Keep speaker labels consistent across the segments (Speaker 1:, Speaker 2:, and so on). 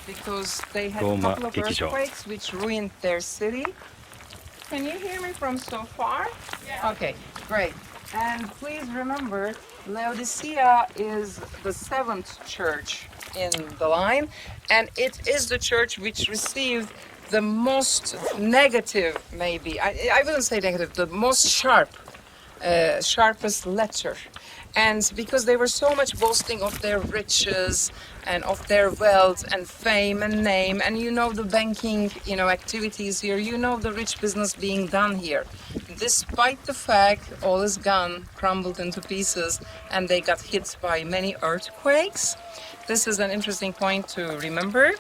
Speaker 1: because they had
Speaker 2: ロ
Speaker 1: a
Speaker 2: ーマ
Speaker 1: couple of
Speaker 2: 劇場
Speaker 1: earthquakes which ruined their city. Can you hear me from so far? Yeah. Okay, great. And please remember, Laodicea is the seventh church in the line, and it is the church which received the most negative, maybe, I wouldn't say negative, the most sharpest letter. And because they were so much boasting of their riches and of their wealth and fame and name, and you know the banking, activities here, the rich business being done here. Despite the fact all is gone, crumbled into pieces, and they got hit by many earthquakes. This is an interesting point to remember.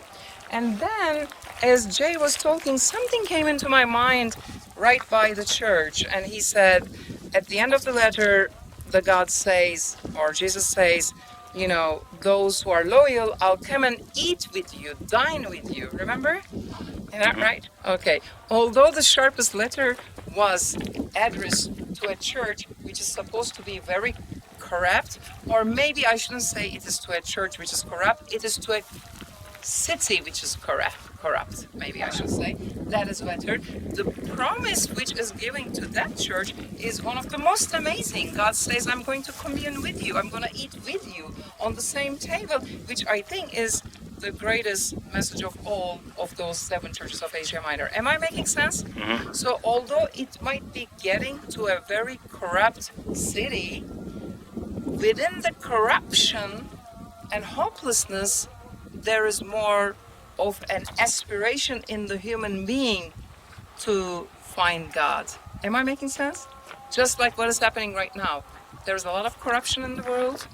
Speaker 1: And then, as Jay was talking, something came into my mind right by the church, and he said, at the end of the letter, the God says, or Jesus says, those who are loyal, I'll come and eat with you, dine with you. Remember? Is that right? Okay. Although the sharpest letter was addressed to a church which is supposed to be very corrupt, or maybe I shouldn't say it is to a church which is corrupt, it is to a city which is corrupt, maybe I should say. That is better. The promise which is given to that church is one of the most amazing. God says, I'm going to commune with you. I'm going to eat with you on the same table, which I think is the greatest message of all of those seven churches of Asia Minor. Am I making sense?
Speaker 2: Mm-hmm.
Speaker 1: So although it might be getting to a very corrupt city, within the corruption and hopelessness, there is more of an aspiration in the human being to find God. Am I making sense? Just like what is happening right now. There's a lot of corruption in the world,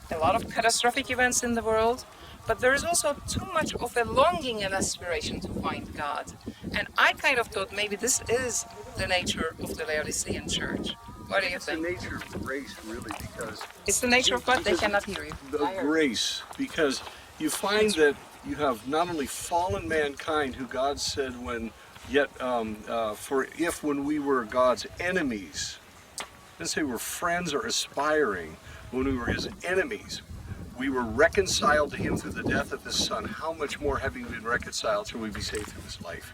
Speaker 1: a lot of catastrophic events in the world, but there is also too much of a longing and aspiration to find God. And I kind of thought maybe this is the nature of the Laodicean church. What do you think?
Speaker 3: It's the nature of grace, really, because...
Speaker 1: It's the nature of what? They cannot hear you.
Speaker 3: The grace, because you find that you have not only fallen mankind, who God said when we were God's enemies, didn't say we're friends or aspiring, when we were his enemies, we were reconciled to him through the death of his son. How much more, having been reconciled, shall we be saved through his life?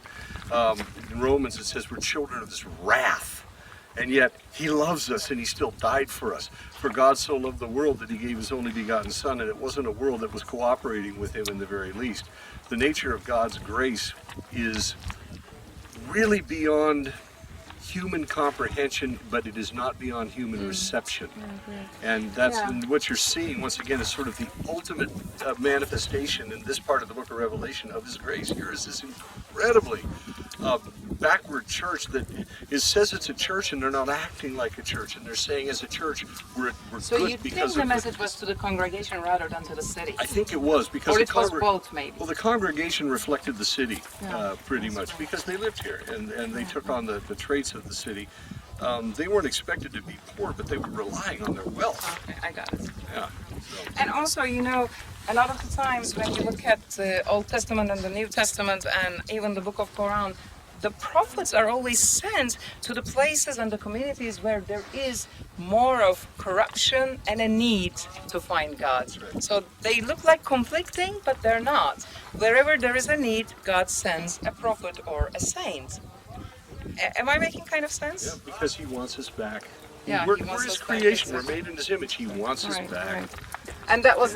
Speaker 3: In Romans it says we're children of this wrath. And yet he loves us and he still died for us. For God so loved the world that he gave his only begotten son, and it wasn't a world that was cooperating with him in the very least. The nature of God's grace is really beyond human comprehension, but it is not beyond human reception. And that's what you're seeing, once again, is sort of the ultimate manifestation in this part of the book of Revelation of his grace. Here is this incredibly backward church that says it's a church, and they're not acting like a church, and they're saying as a church we're
Speaker 1: so
Speaker 3: good
Speaker 1: you
Speaker 3: because
Speaker 1: think the message was to the congregation rather than to the city?
Speaker 3: I think it was, because
Speaker 1: or it was both, maybe.
Speaker 3: Well, the congregation reflected the city pretty much, because they lived here and they took on the traits of the city. They weren't expected to be poor, but they were relying on their wealth.
Speaker 1: Okay, I got it.
Speaker 3: Yeah. So.
Speaker 1: And also, a lot of the times when you look at the Old Testament and the New Testament and even the book of Quran, the prophets are always sent to the places and the communities where there is more of corruption and a need to find God.
Speaker 3: Right.
Speaker 1: So they look like conflicting, but they're not. Wherever there is a need, God sends a prophet or a saint. Am I making kind of sense?
Speaker 3: Yeah, because he wants us back.
Speaker 1: Yeah,
Speaker 3: we're
Speaker 1: he wants
Speaker 3: his
Speaker 1: us back,
Speaker 3: creation.
Speaker 1: exactly.
Speaker 3: We're made in his image. He wants us back.
Speaker 1: Right. And that was